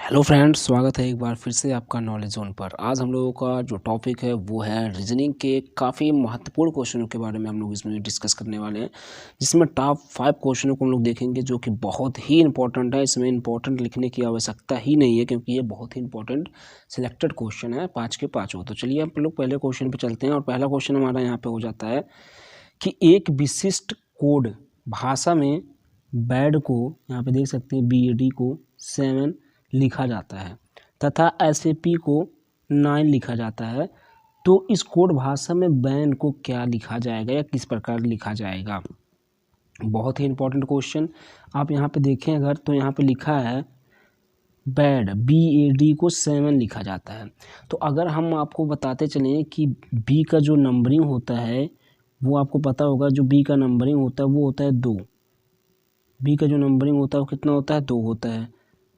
Hello friends, स्वागत है एक बार फिर से आपका नॉलेज जोन पर। आज हम लोगों का जो टॉपिक है वो है रीजनिंग के काफ़ी महत्वपूर्ण क्वेश्चनों के बारे में हम लोग इसमें डिस्कस करने वाले हैं, जिसमें टॉप 5 क्वेश्चनों को हम लोग देखेंगे जो कि बहुत ही इंपॉर्टेंट है। इसमें इंपॉर्टेंट लिखने की आवश्यकता ही नहीं है क्योंकि ये बहुत ही इंपॉर्टेंट सिलेक्टेड क्वेश्चन है, 5 के 5 हो। तो चलिए हम लोग पहले क्वेश्चन पर चलते हैं और पहला क्वेश्चन हमारा यहाँ पर हो जाता है कि एक विशिष्ट कोड भाषा में बैड को, यहाँ पे देख सकते हैं BAD को 7 लिखा जाता है तथा SAP को 9 लिखा जाता है, तो इस कोड भाषा में बैन को क्या लिखा जाएगा या किस प्रकार लिखा जाएगा। बहुत ही इंपॉर्टेंट क्वेश्चन। आप यहाँ पे देखें अगर तो यहाँ पे लिखा है बैड, BAD को 7 लिखा जाता है। तो अगर हम आपको बताते चलें कि B का जो नंबरिंग होता है वो आपको पता होगा, जो B का नंबरिंग होता है वो होता है 2। B का जो नंबरिंग होता है वो कितना होता है, 2 होता है।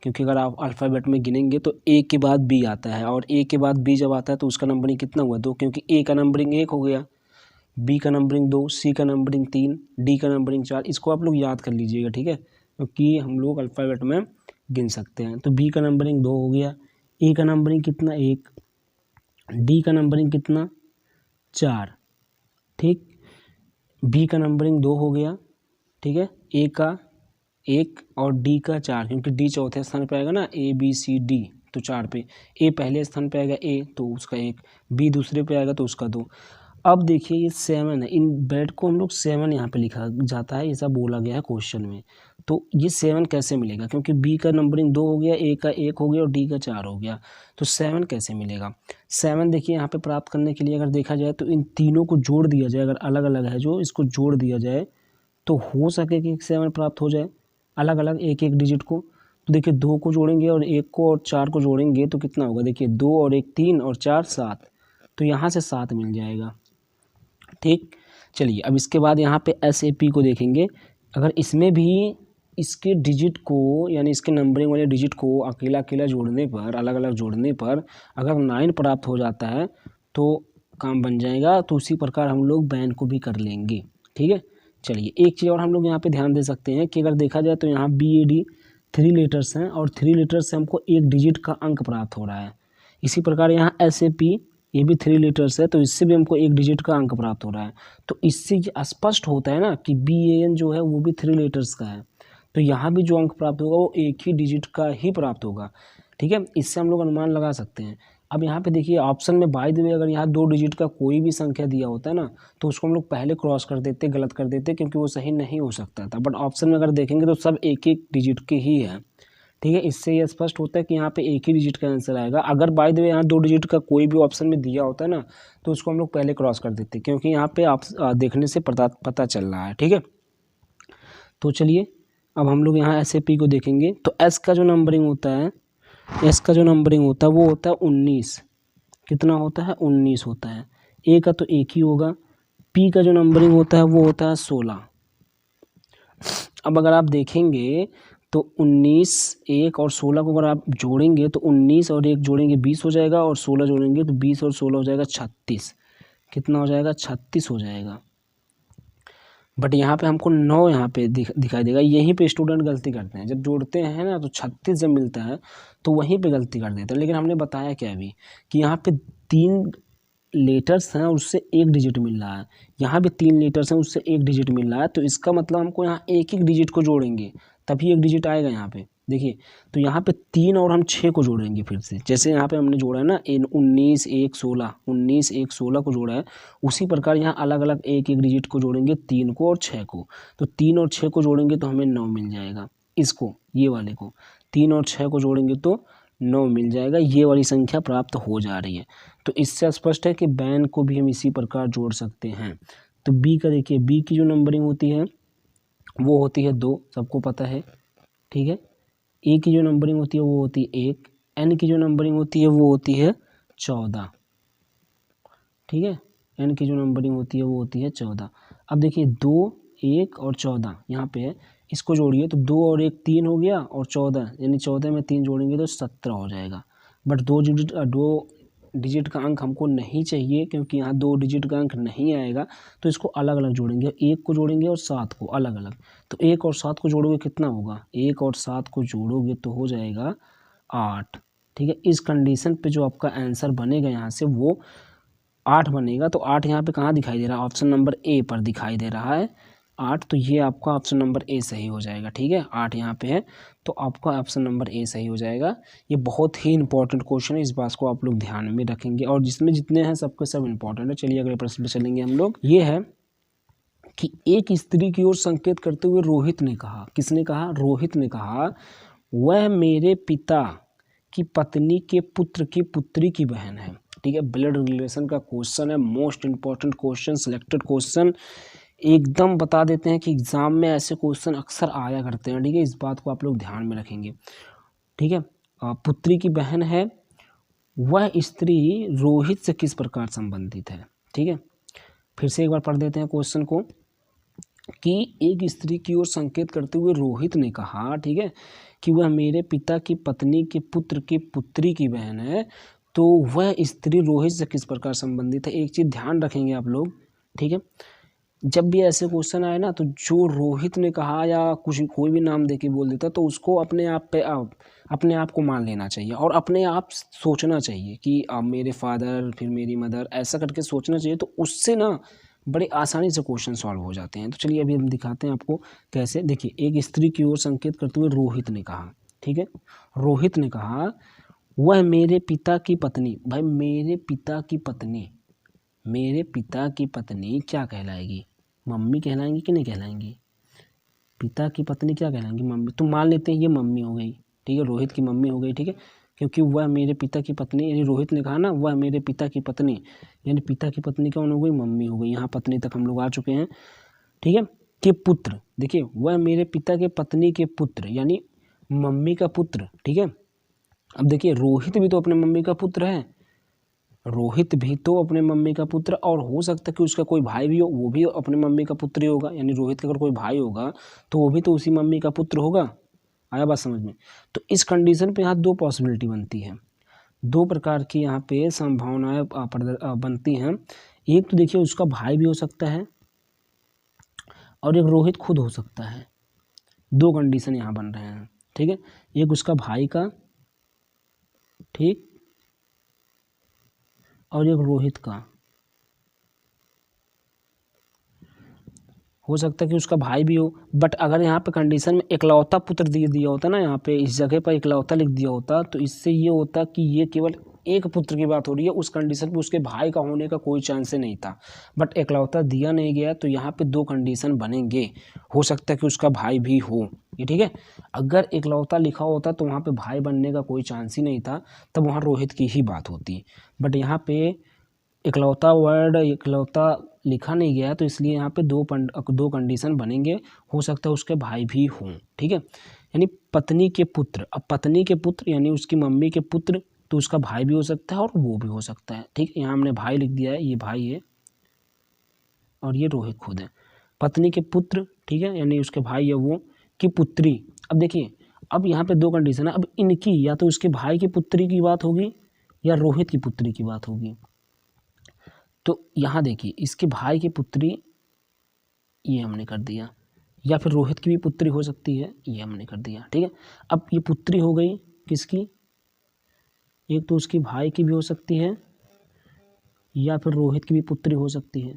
क्योंकि अगर आप अल्फ़ाबेट में गिनेंगे तो A के बाद B आता है और A के बाद B जब आता है तो उसका नंबरिंग कितना हुआ, 2, क्योंकि A का नंबरिंग 1 हो गया, B का नंबरिंग 2, C का नंबरिंग 3, D का नंबरिंग 4। इसको आप लोग याद कर लीजिएगा, ठीक है, क्योंकि हम लोग अल्फ़ाबेट में गिन सकते हैं। तो B का नंबरिंग 2 हो गया, A का नंबरिंग कितना, 1, D का नंबरिंग कितना, 4, ठीक, B का नंबरिंग 2 हो गया, ठीक है, A का 1 और D का 4, क्योंकि D चौथे स्थान पे आएगा ना, ABCD, तो 4 पे। A पहले स्थान पे आएगा, A तो उसका 1, B दूसरे पे आएगा तो उसका 2। अब देखिए ये 7 है, इन बैड को हम लोग 7 यहाँ पे लिखा जाता है, ऐसा बोला गया है क्वेश्चन में। तो ये 7 कैसे मिलेगा, क्योंकि B का नंबरिंग 2 हो गया, A का 1 हो गया और D का 4 हो गया, तो 7 कैसे मिलेगा। 7 देखिए यहाँ पे प्राप्त करने के लिए अगर देखा जाए तो इन तीनों को जोड़ दिया जाए, अगर अलग अलग है जो, इसको जोड़ दिया जाए तो हो सके कि 7 प्राप्त हो जाए, अलग अलग एक एक डिजिट को। तो देखिए 2 को जोड़ेंगे और 1 को और 4 को जोड़ेंगे तो कितना होगा, देखिए 2 और 1 3 और 4 7, तो यहाँ से 7 मिल जाएगा, ठीक। चलिए अब इसके बाद यहाँ पे SAP को देखेंगे। अगर इसमें भी इसके डिजिट को, यानी इसके नंबरिंग वाले डिजिट को अकेला अकेला जोड़ने पर, अलग अलग जोड़ने पर अगर 9 प्राप्त हो जाता है तो काम बन जाएगा। तो उसी प्रकार हम लोग बैन को भी कर लेंगे, ठीक है। चलिए एक चीज़ और हम लोग यहाँ पे ध्यान दे सकते हैं कि अगर देखा जाए तो यहाँ BAD 3 लेटर्स हैं और 3 लेटर्स से हमको एक डिजिट का अंक प्राप्त हो रहा है। इसी प्रकार यहाँ SAP, ये भी 3 लेटर्स है, तो इससे भी हमको एक डिजिट का अंक प्राप्त हो रहा है। तो इससे ये स्पष्ट होता है ना कि BAN जो है वो भी 3 लेटर्स का है, तो यहाँ भी जो अंक प्राप्त होगा वो एक ही डिजिट का ही प्राप्त होगा, ठीक है। इससे हम लोग अनुमान लगा सकते हैं। अब यहाँ पे देखिए ऑप्शन में बाय द वे अगर यहाँ 2 डिजिट का कोई भी संख्या दिया होता है ना तो उसको हम लोग पहले क्रॉस कर देते, गलत कर देते, क्योंकि वो सही नहीं हो सकता था। बट ऑप्शन में अगर देखेंगे तो सब एक एक डिजिट के ही है, ठीक है। इससे ये स्पष्ट होता है कि यहाँ पे एक ही डिजिट का आंसर आएगा। अगर बाय द वे यहाँ 2 डिजिट का कोई भी ऑप्शन में दिया होता है ना तो उसको हम लोग पहले क्रॉस कर देते, क्योंकि यहाँ पे आप देखने से पता चल रहा है, ठीक है। तो चलिए अब हम लोग यहाँ SAP को देखेंगे। तो S का जो नंबरिंग होता है, S का जो नंबरिंग होता है वो होता है 19। कितना होता है, 19 होता है। A का तो एक ही होगा। P का जो नंबरिंग होता है वो होता है 16। अब अगर आप देखेंगे तो 19, 1 और 16 को अगर आप जोड़ेंगे तो 19 और 1 जोड़ेंगे 20 हो जाएगा, और 16 जोड़ेंगे तो 20 और 16 हो जाएगा 36। कितना हो जाएगा, 36 हो जाएगा। बट यहाँ पे हमको 9 यहाँ पे दिखाई देगा। यहीं पे स्टूडेंट गलती करते हैं, जब जोड़ते हैं ना तो 36 जब मिलता है तो वहीं पे गलती कर देते हैं। लेकिन हमने बताया क्या अभी कि यहाँ पे 3 लेटर्स हैं उससे एक डिजिट मिल रहा है, यहाँ भी 3 लेटर्स हैं उससे एक डिजिट मिल रहा है, तो इसका मतलब हमको यहाँ एक एक डिजिट को जोड़ेंगे तभी एक डिजिट आएगा यहाँ पे। देखिए तो यहाँ पे 3 और हम 6 को जोड़ेंगे फिर से, जैसे यहाँ पे हमने जोड़ा है ना 19 1 16, 19 1 16 को जोड़ा है, उसी प्रकार यहाँ अलग अलग एक एक डिजिट को जोड़ेंगे, 3 को और 6 को। तो 3 और 6 को जोड़ेंगे तो हमें 9 मिल जाएगा। इसको, ये वाले को 3 और 6 को जोड़ेंगे तो 9 मिल जाएगा। ये वाली संख्या प्राप्त हो जा रही है। तो इससे स्पष्ट है कि बैन को भी हम इसी प्रकार जोड़ सकते हैं। तो B का देखिए, B की जो नंबरिंग होती है वो होती है 2, सबको पता है, ठीक है। A की जो नंबरिंग होती है वो होती है 1, N की जो नंबरिंग होती है वो होती है 14, ठीक है। N की जो नंबरिंग होती है वो होती है 14। अब देखिए 2, 1 और 14 यहाँ पे है, इसको जोड़िए तो 2 और 1 3 हो गया, और 14 यानी 14 में 3 जोड़ेंगे तो 17 हो जाएगा। बट 2 डिजिट का अंक हमको नहीं चाहिए, क्योंकि यहाँ 2 डिजिट का अंक नहीं आएगा, तो इसको अलग अलग जोड़ेंगे, 1 को जोड़ेंगे और 7 को अलग अलग। तो 1 और 7 को जोड़ोगे कितना होगा, 1 और 7 को जोड़ोगे तो हो जाएगा 8, ठीक है। इस कंडीशन पे जो आपका आंसर बनेगा यहाँ से वो 8 बनेगा। तो 8 यहाँ पे कहाँ दिखाई दे रहा है? ऑप्शन नंबर ए पर दिखाई दे रहा है 8, तो ये आपका ऑप्शन नंबर ए सही हो जाएगा, ठीक है। 8 यहाँ पे है तो आपका ऑप्शन नंबर ए सही हो जाएगा। ये बहुत ही इंपॉर्टेंट क्वेश्चन है, इस बात को आप लोग ध्यान में रखेंगे, और जिसमें जितने हैं सबके सब इंपॉर्टेंट है। चलिए अगले प्रश्न पे चलेंगे हम लोग। ये है कि एक स्त्री की ओर संकेत करते हुए रोहित ने कहा, किसने कहा? रोहित ने कहा, वह मेरे पिता की पत्नी के पुत्र की पुत्री की बहन है, ठीक है। ब्लड रिलेशन का क्वेश्चन है, most important question, selected question, एकदम बता देते हैं कि एग्जाम में ऐसे क्वेश्चन अक्सर आया करते हैं, ठीक है। इस बात को आप लोग ध्यान में रखेंगे, ठीक है। पुत्री की बहन है, वह स्त्री रोहित से किस प्रकार संबंधित है, ठीक है। फिर से एक बार पढ़ देते हैं क्वेश्चन को, कि एक स्त्री की ओर संकेत करते हुए रोहित ने कहा, ठीक है, कि वह मेरे पिता की पत्नी के पुत्र की पुत्री की बहन है, तो वह स्त्री रोहित से किस प्रकार संबंधित है। एक चीज़ ध्यान रखेंगे आप लोग, ठीक है। जब भी ऐसे क्वेश्चन आए ना, तो जो रोहित ने कहा या कुछ कोई भी नाम देके बोल देता, तो उसको अपने आप को मान लेना चाहिए, और अपने आप सोचना चाहिए कि मेरे फादर फिर मेरी मदर, ऐसा करके सोचना चाहिए। तो उससे ना बड़े आसानी से क्वेश्चन सॉल्व हो जाते हैं। तो चलिए अभी हम दिखाते हैं आपको कैसे। देखिए, एक स्त्री की ओर संकेत करते हुए रोहित ने कहा, ठीक है, रोहित ने कहा, वह मेरे पिता की पत्नी, भाई मेरे पिता की पत्नी, मेरे पिता की पत्नी क्या कहलाएगी? मम्मी कहलाएंगी कि नहीं कहलाएंगी? पिता की पत्नी क्या कहलाएंगी? मम्मी। तो मान लेते हैं ये मम्मी हो गई, ठीक है, रोहित की मम्मी हो गई, ठीक है, क्योंकि वह मेरे पिता की पत्नी, यानी रोहित ने कहा ना वह मेरे पिता की पत्नी, यानी पिता की पत्नी कौन हो गई? मम्मी हो गई। यहाँ पत्नी तक हम लोग आ चुके हैं, ठीक है। के पुत्र, देखिए वह मेरे पिता के पत्नी के पुत्र, यानी मम्मी का पुत्र, ठीक है। अब देखिए रोहित भी तो अपने मम्मी का पुत्र है, रोहित भी तो अपने मम्मी का पुत्र, और हो सकता है कि उसका कोई भाई भी हो, वो भी अपने मम्मी का पुत्र ही होगा, यानी रोहित का अगर कोई भाई होगा तो वो भी तो उसी मम्मी का पुत्र होगा। आया बात समझ में? तो इस कंडीशन पे यहाँ दो पॉसिबिलिटी बनती है, दो प्रकार की यहाँ पे संभावनाएं बनती हैं। एक तो देखिए उसका भाई भी हो सकता है, और एक रोहित खुद हो सकता है। दो कंडीशन यहाँ बन रहे हैं, ठीक है। एक उसका भाई का, ठीक, और एक रोहित का। हो सकता है कि उसका भाई भी हो, बट अगर यहाँ पे कंडीशन में इकलौता पुत्र दिया होता ना, यहाँ पे इस जगह पर इकलौता लिख दिया होता, तो इससे ये होता कि ये केवल एक पुत्र की बात हो रही है, उस कंडीशन पे उसके भाई का होने का कोई चांस ही नहीं था। बट इकलौता दिया नहीं गया, तो यहाँ पे दो कंडीशन बनेंगे, हो सकता है कि उसका भाई भी हो, ये ठीक है। अगर इकलौता लिखा होता तो वहाँ पे भाई बनने का कोई चांस ही नहीं था, तब वहाँ रोहित की ही बात होती। बट यहाँ पे इकलौता वर्ड, इकलौता लिखा नहीं गया, तो इसलिए यहाँ पे दो कंडीशन बनेंगे, हो सकता है उसके भाई भी हों, ठीक है। यानी पत्नी के पुत्र, अब पत्नी के पुत्र यानी उसकी मम्मी के पुत्र, तो उसका भाई भी हो सकता है और वो भी हो सकता है, ठीक है। यहाँ हमने भाई लिख दिया है, ये भाई है और ये रोहित खुद है। पत्नी के पुत्र, ठीक है, यानी उसके भाई है वो, की पुत्री। अब देखिए, अब यहाँ पे दो कंडीशन है, अब इनकी या तो उसके भाई की पुत्री की बात होगी या रोहित की पुत्री की बात होगी। तो यहाँ देखिए इसके भाई की पुत्री, ये हमने कर दिया, या फिर रोहित की भी पुत्री हो सकती है, ये हमने कर दिया, ठीक है। अब ये पुत्री हो गई किसकी? एक तो उसकी भाई की भी हो सकती है, या फिर रोहित की भी पुत्री हो सकती है,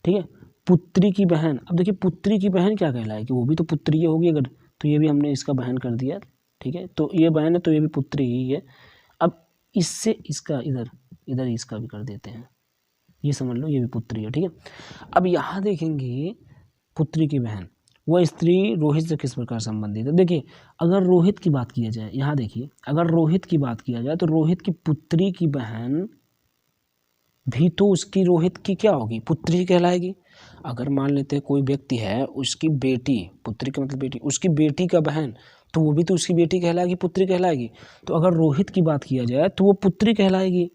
ठीक है। पुत्री की बहन, अब देखिए पुत्री की बहन क्या कहलाएगी? वो भी तो पुत्री ही होगी अगर, तो ये भी हमने इसका बहन कर दिया, ठीक है। तो ये बहन है तो ये भी पुत्री ही है। अब इससे इसका इधर इसका भी कर देते हैं, ये समझ लो ये भी पुत्री है, ठीक है। अब यहाँ देखेंगे पुत्री की बहन, वह स्त्री रोहित से किस प्रकार संबंधित है। देखिए अगर रोहित की बात किया जाए, यहाँ देखिए अगर रोहित की बात किया जाए तो रोहित की पुत्री की बहन भी तो उसकी रोहित की क्या होगी? पुत्री ही कहलाएगी। अगर मान लेते हैं कोई व्यक्ति है, उसकी बेटी, पुत्री का मतलब बेटी, उसकी बेटी का बहन, तो वो भी तो उसकी बेटी कहलाएगी, पुत्री कहलाएगी। तो अगर रोहित की बात किया जाए तो वो पुत्री कहलाएगी।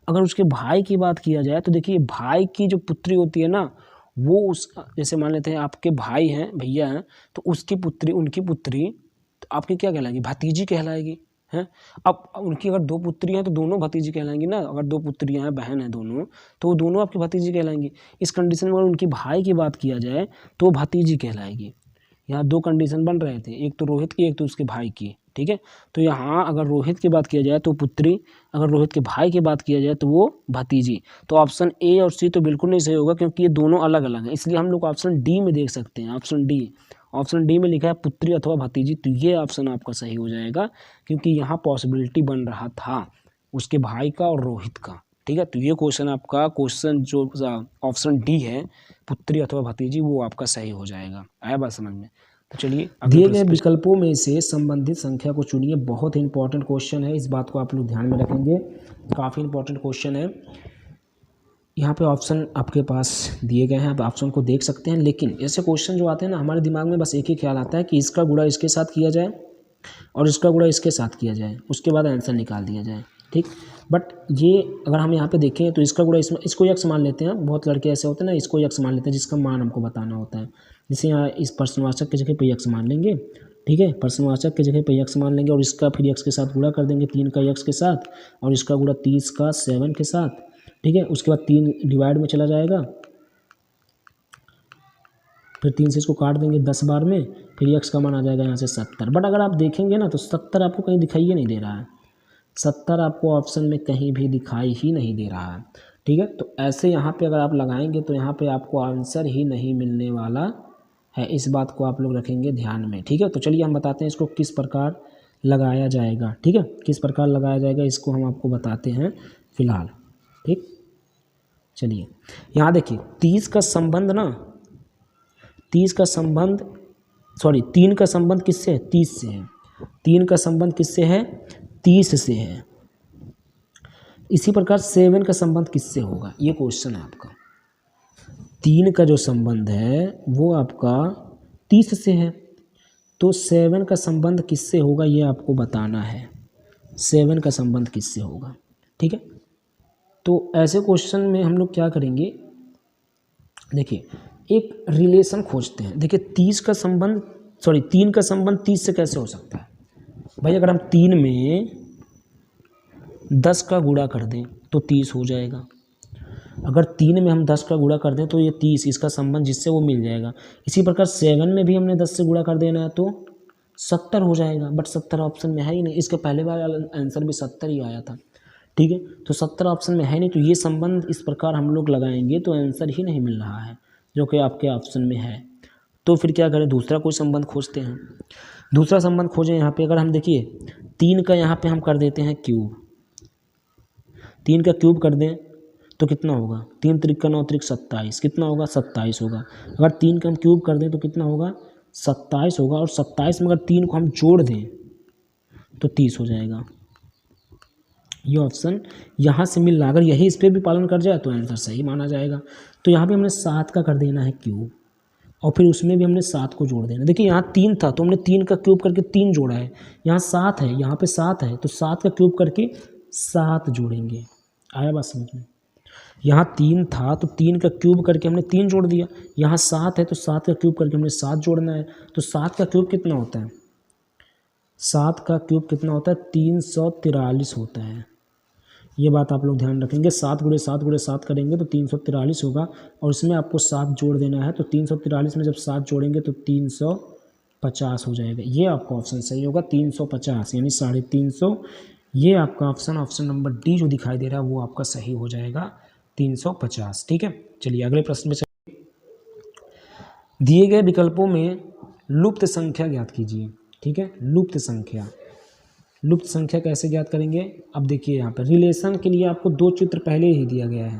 अगर उसके भाई की बात किया जाए तो देखिए भाई की जो पुत्री होती है ना, वो उस, जैसे मान लेते हैं आपके भाई हैं, भैया हैं, तो उसकी पुत्री, उनकी पुत्री तो आपकी क्या कहलाएगी? भतीजी कहलाएगी, हैं। अब उनकी अगर दो पुत्री हैं तो दोनों भतीजी कहलाएंगी ना। अगर दो पुत्रियां हैं, बहन है दोनों, तो वो दोनों आपकी भतीजी कहलाएंगी। इस कंडीशन में अगर उनकी भाई की बात किया जाए तो भतीजी कहलाएगी। यहाँ दो कंडीशन बन रहे थे, एक तो रोहित की, एक तो उसके भाई की, ठीक है। तो यहाँ अगर रोहित की बात किया जाए तो पुत्री, अगर रोहित के भाई की बात किया जाए तो वो भतीजी। तो ऑप्शन ए और सी तो बिल्कुल नहीं सही होगा, क्योंकि ये दोनों अलग अलग हैं, इसलिए हम लोग ऑप्शन डी में देख सकते हैं। ऑप्शन डी में लिखा है पुत्री अथवा भतीजी, तो ये ऑप्शन आपका सही हो जाएगा, क्योंकि यहाँ पॉसिबिलिटी बन रहा था उसके भाई का और रोहित का। ठीक है, तो ये क्वेश्चन आपका, क्वेश्चन जो ऑप्शन डी है पुत्री अथवा भतीजी, वो आपका सही हो जाएगा। आया बात समझ में? तो चलिए दिए गए विकल्पों में से संबंधित संख्या को चुनिए। बहुत ही इंपॉर्टेंट क्वेश्चन है, इस बात को आप लोग ध्यान में रखेंगे, काफ़ी इंपॉर्टेंट क्वेश्चन है। यहाँ पे ऑप्शन आपके पास दिए गए हैं, आप ऑप्शन को देख सकते हैं। लेकिन ऐसे क्वेश्चन जो आते हैं ना, हमारे दिमाग में बस एक ही ख्याल आता है कि इसका गुणा इसके साथ किया जाए और इसका गुणा इसके साथ किया जाए, उसके बाद आंसर निकाल दिया जाए। ठीक, बट ये अगर हम यहाँ पे देखें तो इसका गुणा इसमें, इसको यक्स मान लेते हैं। बहुत लड़के ऐसे होते हैं ना, इसको यक्स मान लेते हैं जिसका मान हमको बताना होता है। जैसे यहाँ इस प्रश्नवाचक की जगह पे यक्स मान लेंगे, ठीक है, प्रश्नवाचक की जगह पे यक्स मान लेंगे और इसका फिर यक्स के साथ गुणा कर देंगे 3 का यक्स के साथ, और इसका गुणा 30 का 7 के साथ। ठीक है, उसके बाद 3 डिवाइड में चला जाएगा, फिर 3 से इसको काट देंगे 10 बार में, फिर यक्स का मान आ जाएगा यहाँ से 70। बट अगर आप देखेंगे ना तो 70 आपको कहीं दिखाई नहीं दे रहा है, 70 आपको ऑप्शन में कहीं भी दिखाई ही नहीं दे रहा है। ठीक है, तो ऐसे यहाँ पे अगर आप लगाएंगे तो यहाँ पे आपको आंसर ही नहीं मिलने वाला है, इस बात को आप लोग रखेंगे ध्यान में। ठीक है, तो चलिए हम बताते हैं इसको किस प्रकार लगाया जाएगा। ठीक है, किस प्रकार लगाया जाएगा इसको हम आपको बताते हैं फिलहाल। ठीक, चलिए यहाँ देखिए 30 का संबंध ना, 30 का संबंध, सॉरी 3 का संबंध किससे है? 30 से है। 3 का संबंध किससे है? 30 से है। इसी प्रकार 7 का संबंध किससे होगा? ये क्वेश्चन है आपका। 3 का जो संबंध है वो आपका 30 से है, तो 7 का संबंध किससे होगा ये आपको बताना है। 7 का संबंध किससे होगा? ठीक है, तो ऐसे क्वेश्चन में हम लोग क्या करेंगे, देखिए एक रिलेशन खोजते हैं। देखिए 30 का संबंध, सॉरी 3 का संबंध 30 से कैसे हो सकता है भाई? अगर हम 3 में 10 का गुणा कर दें तो 30 हो जाएगा। अगर 3 में हम 10 का गुणा कर दें तो ये 30, इसका संबंध जिससे वो मिल जाएगा। इसी प्रकार 7 में भी हमने 10 से गुणा कर देना है तो 70 हो जाएगा, बट 70 ऑप्शन में है ही नहीं। इसके पहले बार आंसर भी 70 ही आया था। ठीक है, तो 70 ऑप्शन में है नहीं, तो ये संबंध इस प्रकार हम लोग लगाएंगे तो आंसर ही नहीं मिल रहा है जो कि आपके ऑप्शन में है। तो फिर क्या करें, दूसरा कोई संबंध खोजते हैं। दूसरा संबंध खोजें। यहाँ पे अगर हम देखिए 3 का यहाँ पे हम कर देते हैं क्यूब, 3 का क्यूब कर दें तो कितना होगा? 3 त्रिक 9 त्रिक 27, कितना होगा? 27 होगा। अगर 3 का हम क्यूब कर दें तो कितना होगा? 27 होगा। और 27 में अगर 3 को हम जोड़ दें तो 30 हो जाएगा। ये ऑप्शन यहाँ से मिल रहा, अगर यही इस पर भी पालन कर जाए तो आंसर सही माना जाएगा। तो यहाँ पे हमने 7 का कर देना है क्यूब और फिर उसमें भी हमने 7 को जोड़ देना। देखिए यहाँ 3 था तो हमने 3 का क्यूब करके 3 जोड़ा है, यहाँ 7 है, यहाँ पे 7 है तो 7 का क्यूब करके 7 जोड़ेंगे। आया बात समझ में? यहाँ 3 था तो 3 का क्यूब करके हमने 3 जोड़ दिया, यहाँ 7 है तो 7 का क्यूब करके हमने 7 जोड़ना है। तो 7 का क्यूब कितना होता है? 7 का क्यूब कितना होता है? 343 होता है। ये बात आप लोग ध्यान रखेंगे। 7 गुणे 7 गुणे 7 करेंगे तो 343 होगा और इसमें आपको 7 जोड़ देना है। तो 343 में जब 7 जोड़ेंगे तो 350 हो जाएगा। ये आपका ऑप्शन सही होगा, 350 यानी 350। ये आपका ऑप्शन नंबर डी जो दिखाई दे रहा है वो आपका सही हो जाएगा, 350। ठीक है, चलिए अगले प्रश्न में चलिए। दिए गए विकल्पों में लुप्त संख्या ज्ञात कीजिए। ठीक है, लुप्त संख्या कैसे ज्ञात करेंगे? अब देखिए यहाँ पर रिलेशन के लिए आपको 2 चित्र पहले ही दिया गया है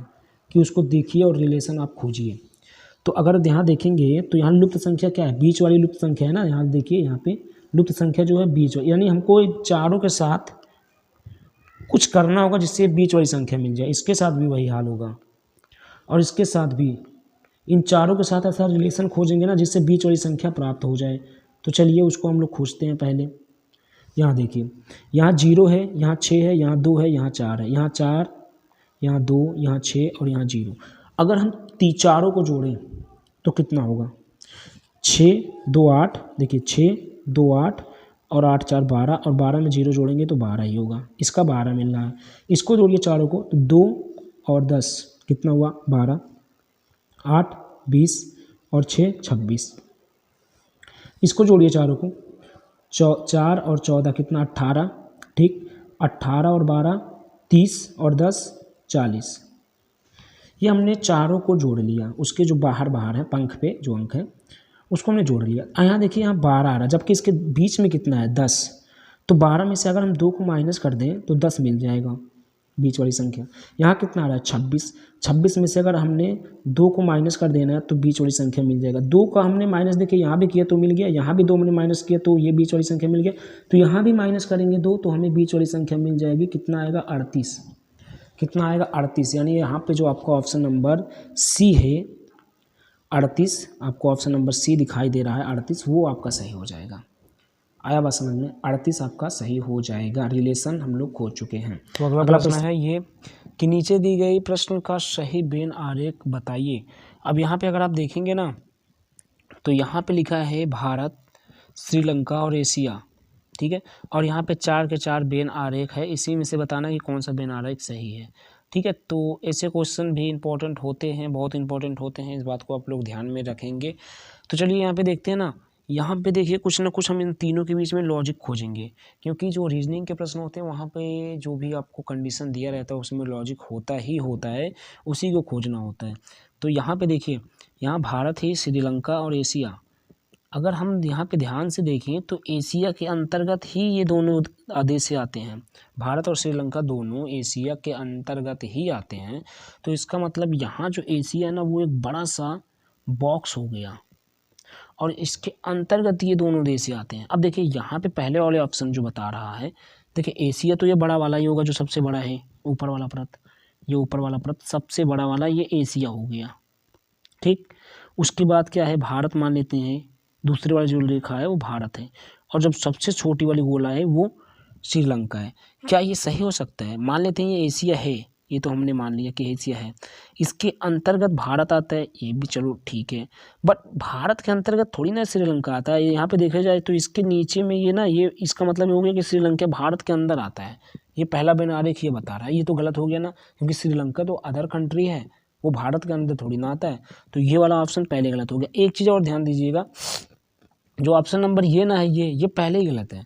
कि उसको देखिए और रिलेशन आप खोजिए। तो अगर यहाँ देखेंगे तो यहाँ लुप्त संख्या क्या है? बीच वाली लुप्त संख्या है ना। यहाँ देखिए, यहाँ पे लुप्त संख्या जो है बीच वाली, यानी हमको चारों के साथ कुछ करना होगा जिससे बीच वाली संख्या मिल जाए। इसके साथ भी वही हाल होगा और इसके साथ भी, इन चारों के साथ ऐसा रिलेशन खोजेंगे ना जिससे बीच वाली संख्या प्राप्त हो जाए। तो चलिए उसको हम लोग खोजते हैं पहले। यहाँ देखिए, यहाँ 0 है, यहाँ 6 है, यहाँ 2 है, यहाँ 4 है, यहाँ 4, यहाँ 2, यहाँ 6 और यहाँ 0। अगर हम चारों को जोड़ें तो कितना होगा? 6 2 8, देखिए 6 2 8 और 8 4 12 और 12 में 0 जोड़ेंगे तो 12 ही होगा। इसका 12 मिल रहा है। इसको जोड़िए चारों को तो 2 और 10 कितना हुआ? 12, 8 20 और 6 26। इसको जोड़िए चारों को, 4 और 14 कितना 18, ठीक, 18 और 12 30 और 10 40। ये हमने चारों को जोड़ लिया, उसके जो बाहर बाहर है पंख पे जो अंक है उसको हमने जोड़ लिया। यहाँ देखिए यहाँ 12 आ रहा है, जबकि इसके बीच में कितना है 10, तो 12 में से अगर हम 2 को माइनस कर दें तो 10 मिल जाएगा बीच वाली संख्या। यहाँ कितना आ रहा है 26, 26 में से अगर हमने 2 को माइनस कर देना है तो बीच वाली संख्या मिल जाएगा। 2 का हमने माइनस देखिए यहाँ भी किया तो मिल गया, यहाँ भी 2 हमने माइनस किया तो ये बीच वाली संख्या मिल गया, तो यहाँ भी माइनस करेंगे 2 तो हमें बीच वाली संख्या मिल जाएगी। कितना आएगा 38, कितना आएगा 38। यानी यहाँ पे जो आपका ऑप्शन नंबर सी है 38, आपको ऑप्शन नंबर सी दिखाई दे रहा है 38, वो आपका सही हो जाएगा। आया बात समझ में, 38 आपका सही हो जाएगा। रिलेशन हम लोग खोज चुके हैं। तो अगला प्रश्न है ये कि नीचे दी गई प्रश्न का सही बेन आरेख बताइए। अब यहाँ पे अगर आप देखेंगे ना तो यहाँ पे लिखा है भारत, श्रीलंका और एशिया, ठीक है, और यहाँ पे 4 के 4 बेन आरेख है, इसी में से बताना कि कौन सा बेन आरेख सही है, ठीक है। तो ऐसे क्वेश्चन भी इंपॉर्टेंट होते हैं, बहुत इंपॉर्टेंट होते हैं, इस बात को आप लोग ध्यान में रखेंगे। तो चलिए यहाँ पे देखते हैं ना, यहाँ पे देखिए कुछ ना कुछ हम इन तीनों के बीच में लॉजिक खोजेंगे, क्योंकि जो रीजनिंग के प्रश्न होते हैं वहाँ पे जो भी आपको कंडीशन दिया रहता है उसमें लॉजिक होता ही होता है, उसी को खोजना होता है। तो यहाँ पे देखिए, यहाँ भारत है, श्रीलंका और एशिया। अगर हम यहाँ पे ध्यान से देखें तो एशिया के अंतर्गत ही ये दोनों देश आते हैं, भारत और श्रीलंका दोनों एशिया के अंतर्गत ही आते हैं। तो इसका मतलब यहाँ जो एशिया है ना वो एक बड़ा सा बॉक्स हो गया और इसके अंतर्गत ये दोनों देश आते हैं। अब देखिए यहाँ पे पहले वाले ऑप्शन जो बता रहा है, देखिए एशिया तो ये बड़ा वाला ही होगा जो सबसे बड़ा है, ऊपर वाला परत, ये ऊपर वाला परत सबसे बड़ा वाला ये एशिया हो गया, ठीक। उसके बाद क्या है, भारत मान लेते हैं, दूसरे वाला जो रेखा है वो भारत है, और जब सबसे छोटी वाली गोला है वो श्रीलंका है। क्या ये सही हो सकता है? मान लेते हैं ये एशिया है, ये तो हमने मान लिया कि एशिया है, इसके अंतर्गत भारत आता है, ये भी चलो ठीक है, बट भारत के अंतर्गत थोड़ी ना श्रीलंका आता है। यहाँ पे देखा जाए तो इसके नीचे में ये ना, ये इसका मतलब हो गया कि श्रीलंका भारत के अंदर आता है, ये पहला बेन आरेख ये बता रहा है। ये तो गलत हो गया ना, क्योंकि श्रीलंका तो अदर कंट्री है, वो भारत के अंदर थोड़ी ना आता है। तो ये वाला ऑप्शन पहले गलत हो गया। एक चीज़ और ध्यान दीजिएगा, जो ऑप्शन नंबर ये ना है, ये पहले ही गलत है,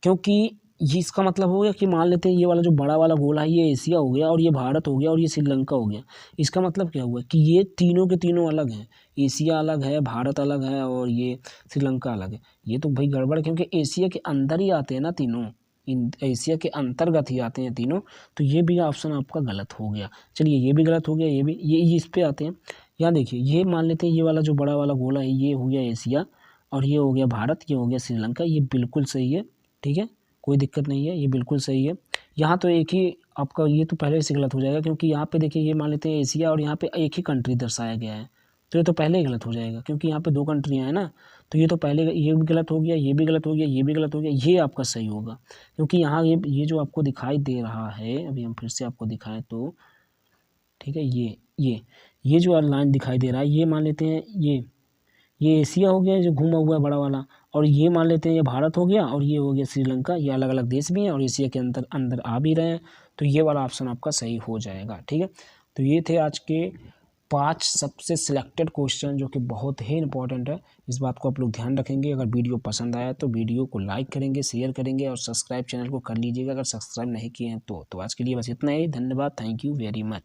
क्योंकि ये इसका मतलब हो गया कि मान लेते हैं ये वाला जो बड़ा वाला गोला है ये एशिया हो गया और ये भारत हो गया और ये श्रीलंका हो गया। इसका मतलब क्या हुआ कि ये तीनों के तीनों अलग हैं, एशिया अलग है, भारत अलग है और ये श्रीलंका अलग है। ये तो भाई गड़बड़ है, क्योंकि एशिया के अंदर ही आते हैं ना तीनों, इन एशिया के अंतर्गत ही आते हैं तीनों। तो ये भी ऑप्शन आपका गलत हो गया। चलिए ये भी गलत हो गया, ये भी, ये इस पे आते हैं। यहाँ देखिए, ये मान लेते हैं ये वाला जो बड़ा वाला गोला है ये हो गया एशिया और ये हो गया भारत, ये हो गया श्रीलंका, ये बिल्कुल सही है, ठीक है, कोई दिक्कत नहीं है, ये बिल्कुल सही है। यहाँ तो एक ही आपका, ये तो पहले से गलत हो जाएगा, क्योंकि यहाँ पे देखिए ये मान लेते हैं एशिया और यहाँ पे एक ही कंट्री दर्शाया गया है, तो ये तो पहले ही गलत हो जाएगा, क्योंकि यहाँ पे 2 कंट्रियाँ हैं ना। तो ये तो पहले, ये भी गलत हो गया, ये भी गलत हो गया, ये भी गलत हो गया, ये आपका सही होगा, क्योंकि यहाँ ये जो आपको दिखाई दे रहा है, अभी हम फिर से आपको दिखाएँ तो, ठीक है, ये जो लाइन दिखाई दे रहा है ये मान लेते हैं ये एशिया हो गया जो घूमा हुआ है बड़ा वाला, और ये मान लेते हैं ये भारत हो गया और ये हो गया श्रीलंका। ये अलग अलग देश भी हैं और एशिया के अंदर आ भी रहे हैं, तो ये वाला ऑप्शन आपका सही हो जाएगा, ठीक है। तो ये थे आज के 5 सबसे सिलेक्टेड क्वेश्चन जो कि बहुत ही इंपॉर्टेंट है। इस बात को आप लोग ध्यान रखेंगे। अगर वीडियो पसंद आया तो वीडियो को लाइक करेंगे, शेयर करेंगे और सब्सक्राइब चैनल को कर लीजिएगा अगर सब्सक्राइब नहीं किए हैं तो। आज के लिए बस इतना ही, धन्यवाद, थैंक यू वेरी मच।